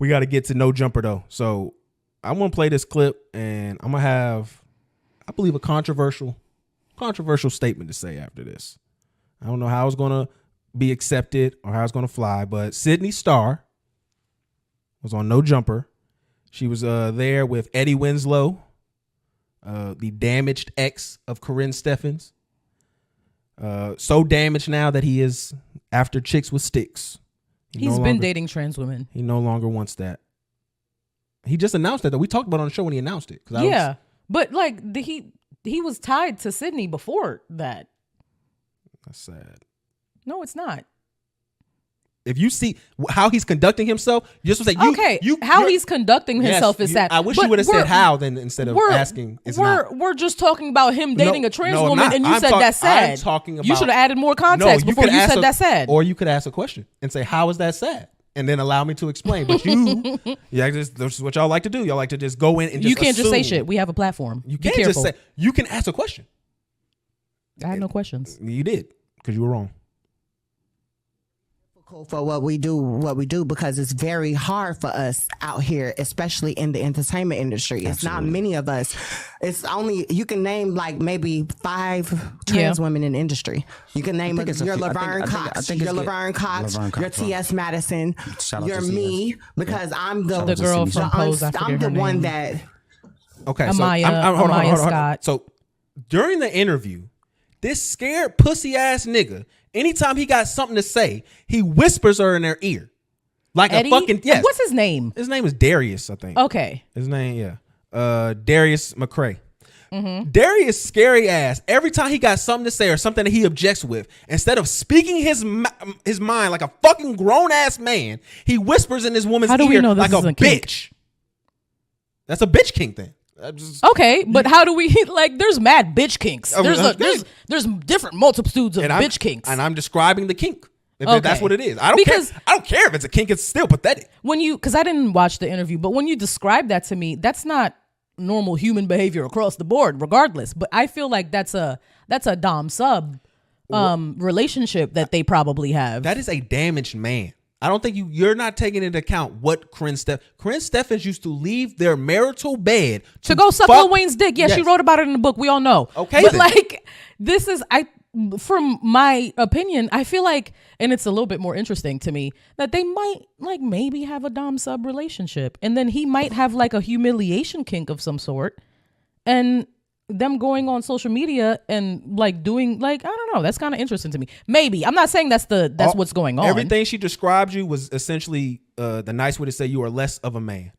We got to get to No Jumper though. So I'm gonna play this clip, and I'm gonna have, I believe, a controversial statement to say after this. I don't know how it's gonna be accepted or how it's gonna fly, but Sidney Starr was on No Jumper. She was there with Eddie Winslow, the damaged ex of Corinne Steffens. So damaged now that he is after chicks with sticks. He's been dating trans women. He no longer wants that. He just announced that, though. We talked about it on the show when he announced it. But like he was tied to Sidney before that. That's sad. No, it's not. If you see how he's conducting himself, you just say how he's conducting himself is sad. I wish you would have said how then instead of asking. We're just talking about him dating a trans woman, and you said that's sad. I'm talking about, you should have added more context before you said that's sad. Or you could ask a question and say, "How is that sad?" And then allow me to explain. But this is what y'all like to do. Y'all like to just go in and just can't assume. just say shit. We have a platform. You can't just say. You can ask a question. I had no questions. You did because you were wrong. For what we do because it's very hard for us out here, especially in the entertainment industry. It's not many of us. It's only, you can name like maybe 5 trans women in the industry. You can name your Laverne Cox, your Laverne Cox, your T.S. Madison, your me, because I'm the girl from Pose. I'm the one that. Okay, Amaya Scott. So during the interview, this scared pussy ass nigga, anytime he got something to say, he whispers her in their ear. Like Eddie? A fucking, yes. What's his name? His name is Darius, I think. Okay. His name, Darius McCrae. Mm-hmm. Darius scary ass. Every time he got something to say or something that he objects with, instead of speaking his mind like a fucking grown ass man, he whispers in this woman's ear like a bitch. That's a bitch kink then. Okay, but how do we like? There's mad bitch kinks. There's different multitudes of bitch kinks, and I'm describing the kink. That's what it is. I don't care if it's a kink. It's still pathetic. Because I didn't watch the interview, but when you describe that to me, that's not normal human behavior across the board, regardless. But I feel like that's a dom sub relationship that they probably have. That is a damaged man. I don't think you're not taking into account what Corinne Steffens used to leave their marital bed to go suck Lil Wayne's dick. Yeah, yes. She wrote about it in the book. We all know. Okay, but like this is from my opinion, I feel like, and it's a little bit more interesting to me, that they might like maybe have a dom sub relationship, and then he might have like a humiliation kink of some sort, and them going on social media and like doing like, I don't know, that's kind of interesting to me. Maybe I'm not saying that's what's going on. Everything she described you was essentially the nice way to say you are less of a man.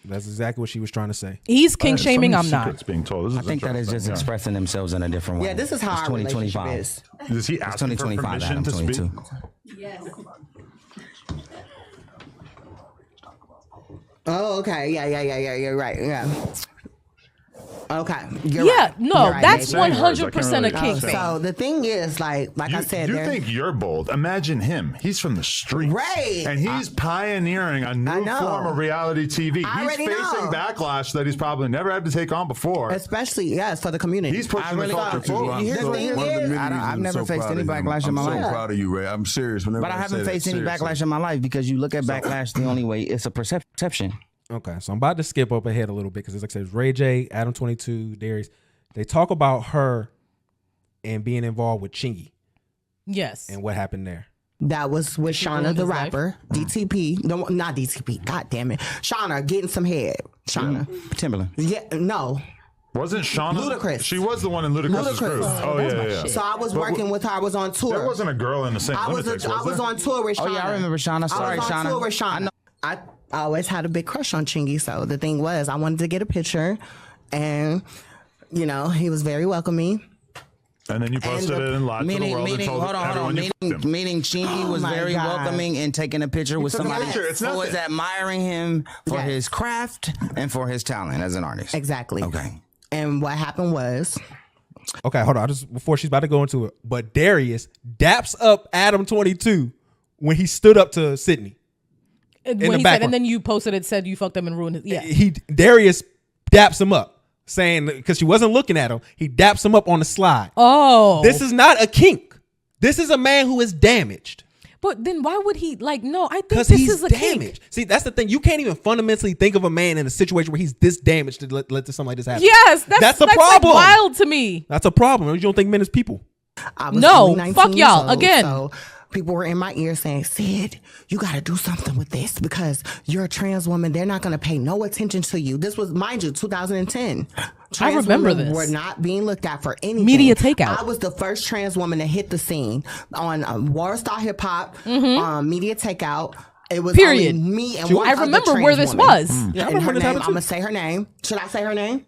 That's exactly what she was trying to say. He's kink shaming. I'm not. Being told. I think that is just expressing themselves in a different way. Yeah, this is how our 2025 is. Does he ask 2025 Adam 22? Yes. Oh, okay. Yeah. You're right. Yeah. Okay. You're right. That's 100% a kink thing. So the thing is, like I said, you think you're bold. Imagine him. He's from the streets. Right. And he's pioneering a new form of reality TV. He's facing backlash that he's probably never had to take on before. Especially, for the community. He's pushing the culture forward. I've never faced any backlash in my life. I'm so proud of you, Ray. I'm serious. But I haven't faced any backlash in my life because you look at backlash the only way it's a perception. Okay, so I'm about to skip up ahead a little bit because it's like I said, Ray J, Adam 22, Darius. They talk about her and being involved with Chingy. Yes. And what happened there. That was with Shauna the rapper, DTP. No, not DTP. God damn it. Shauna getting some head. Shauna. Timberland. Yeah, no. Wasn't Shauna? Ludacris. She was the one in Ludacris's group. Oh, yeah. So I was working with her. I was on tour. There wasn't a girl in the same I was on tour with Shauna. Oh, yeah, I remember Shauna. Sorry, Shauna. I was on tour with Shauna. I always had a big crush on Chingy. So the thing was, I wanted to get a picture. And, he was very welcoming. And then you posted it and lied to the world and told everyone you fucked him. Meaning Chingy was very welcoming and taking a picture with somebody who was admiring him for his craft and for his talent as an artist. Exactly. Okay. And what happened was... Okay, hold on. Before she's about to go into it, but Darius daps up Adam 22 when he stood up to Sidney. When he said, and then you posted it, said you fucked him and ruined it. Yeah. Darius daps him up, saying, because she wasn't looking at him, he daps him up on the slide. Oh. This is not a kink. This is a man who is damaged. But then why would he no? I think because this he's is a damaged. kink. See, that's the thing. You can't even fundamentally think of a man in a situation where he's this damaged to let something like this happen. Yes, that's a problem. Like wild to me. That's a problem. You don't think men is people? I was No, only 19 fuck years y'all. old, Again. So people were in my ear saying, Sid, you got to do something with this because you're a trans woman. They're not going to pay no attention to you. This was, mind you, 2010. Trans I remember women this. were not being looked at for anything. Media takeout. I was the first trans woman to hit the scene on Warstar Hip Hop, Media Takeout. It was Period. only me and one I other remember trans where this woman. was. Yeah, I And remember her this name, happened I'm too. going to say her name. Should I say her name?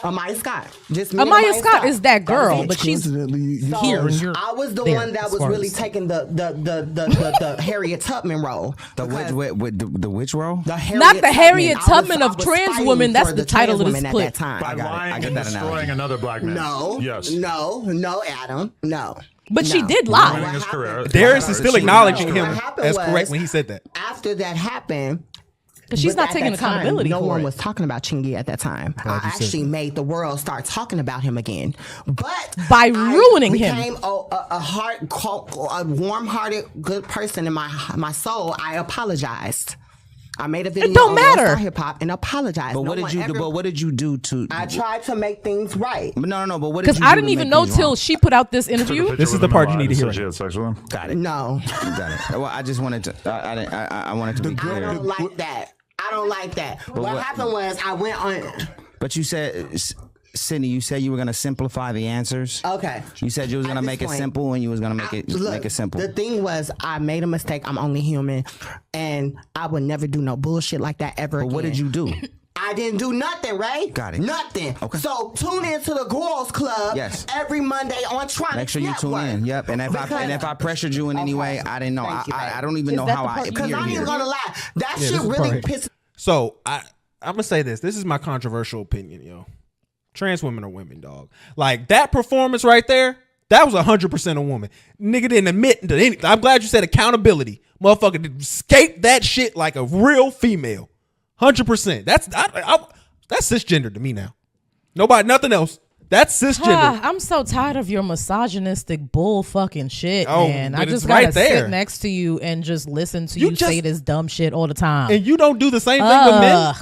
Amaya Scott. Just me and Amaya Scott is that girl, was it. but she's So, here. And you're I was the there, one that as was far really as- taking the Harriet Tubman role. The which role? The Not the Harriet I Tubman of was trans fighting women. That's for the title trans of this women clip. At that time. By lying I and get that destroying analogy. another black man. No, Yes. no, Adam, no. But she No. did What lie. Ruining his career. happened? Darius is still acknowledging What him happened as was- correct when he said that. After that happened, Because she's but not at taking that time, accountability no for one it. was talking about Chingy at that time. I you said actually made the world start talking about him again, but By I ruining him. became a warm-hearted, good person in my soul. I apologized. I made a video don't on matter. Hip Hop and apologized. But No what did one you do? ever- But what did you do to? I tried to make things right. But no. But what did you Because do I to didn't even make know things till wrong? she put out this Took a interview. picture This is with the him part and you need to lied hear and said right she had sex with him. Got it. No, Got it. Well, I just wanted to. I wanted to be I clear. don't like that. I don't like that. What happened was I went on. But you said, Sidney, you said you were going to simplify the answers. Okay. You said you was going to At this make it point, simple, and you was going to make it simple. The thing was, I made a mistake. I'm only human, and I would never do no bullshit like that ever. But what again. did you do? I didn't do nothing, Ray. Got it. Nothing. Okay. So tune into the Girls Club. Yes. Every Monday on Tronics Make sure you tune Network. in. Yep. And if I pressured you in any way, I didn't know. Thank you, I babe. don't even Is know that how the I part you Because appeared I ain't here. gonna lie, that this shit is really part. pisses. So I'm gonna say this. This is my controversial opinion, yo. Trans women are women, dog. Like that performance right there, that was 100% a woman. Nigga didn't admit to anything. I'm glad you said accountability. Motherfucker did escape that shit like a real female. 100%. That's cisgender to me now. Nobody, nothing else. That's cisgender. I'm so tired of your misogynistic bull fucking shit, Oh, man. but I it's just gotta right there. sit next to you and just listen to You you just- say this dumb shit all the time. And you don't do the same thing with men.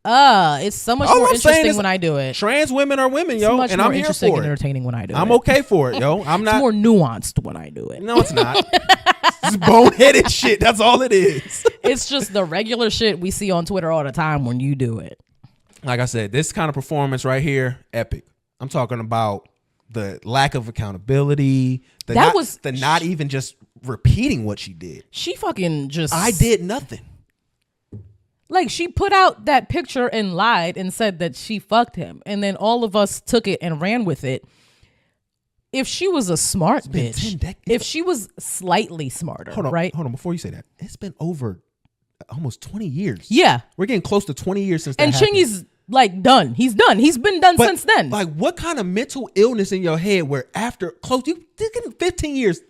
It's so much All more I'm saying interesting is when I do it. Trans women are women, It's yo, much and more I'm here interesting for and it. entertaining when I do it. I'm okay for it, yo. I'm It's not. more nuanced when I do it. No, it's not. It's boneheaded shit. That's all it is. It's just the regular shit we see on Twitter all the time when you do it. Like I said, this kind of performance right here, epic. I'm talking about the lack of accountability. The not even just repeating what she did. She fucking just. I did nothing. Like, she put out that picture and lied and said that she fucked him. And then all of us took it and ran with it. If she was a smart been bitch, 10 decades. if she was slightly smarter, Hold on, right? Hold on. Before you say that, it's been over almost 20 years. Yeah. We're getting close to 20 years since that And happened. Chingy's like done. He's done. He's been done But, since then. Like, what kind of mental illness in your head where after you're getting 15 years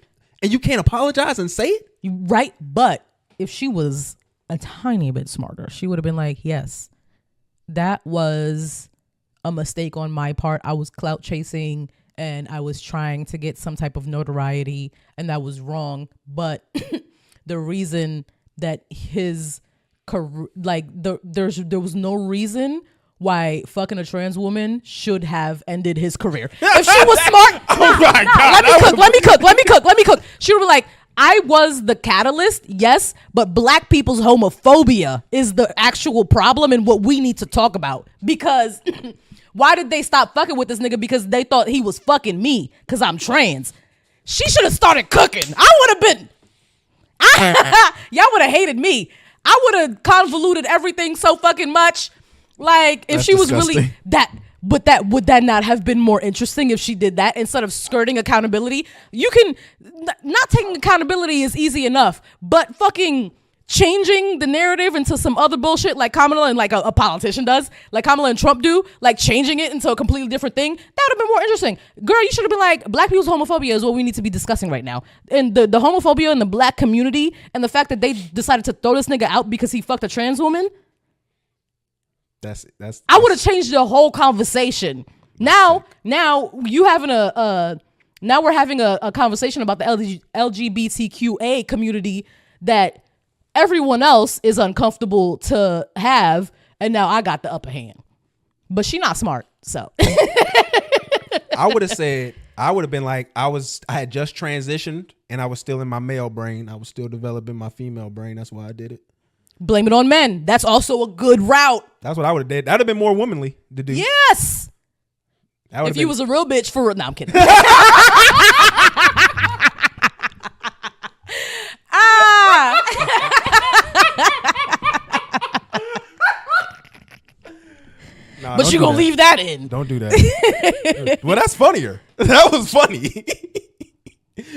and you can't apologize and say it? Right. But if she was a tiny bit smarter, she would have been like, yes, that was a mistake on my part. I was clout chasing and I was trying to get some type of notoriety, and that was wrong. But the reason that his career, like there was no reason why fucking a trans woman should have ended his career. If she was smart, Oh my God. let me cook. She would be like, I was the catalyst, yes, but black people's homophobia is the actual problem and what we need to talk about. Because why did they stop fucking with this nigga? Because they thought he was fucking me because I'm trans. She should have started cooking. I would have been. Y'all would have hated me. I would have convoluted everything so fucking much. Like, if That's she was disgusting. really that. But would that not have been more interesting if she did that instead of skirting accountability? You can not taking accountability is easy enough, but fucking changing the narrative into some other bullshit like Kamala and like a politician does, like Kamala and Trump do, like changing it into a completely different thing, that would have been more interesting. Girl, you should have been like, black people's homophobia is what we need to be discussing right now. And the homophobia in the black community and the fact that they decided to throw this nigga out because he fucked a trans woman. That's I would have changed the whole conversation. Now you having a Now we're having a conversation about the LGBTQA community that everyone else is uncomfortable to have, and now I got the upper hand. But she not smart, so. I would have been like, I had just transitioned and I was still in my male brain. I was still developing my female brain. That's why I did it. Blame it on men. That's also a good route. That's what I would have did. That'd have been more womanly to do. Yes. If you was a real bitch for real. No, I'm kidding. Nah, but you gonna leave that in. Don't do that. Well, that's funnier. That was funny.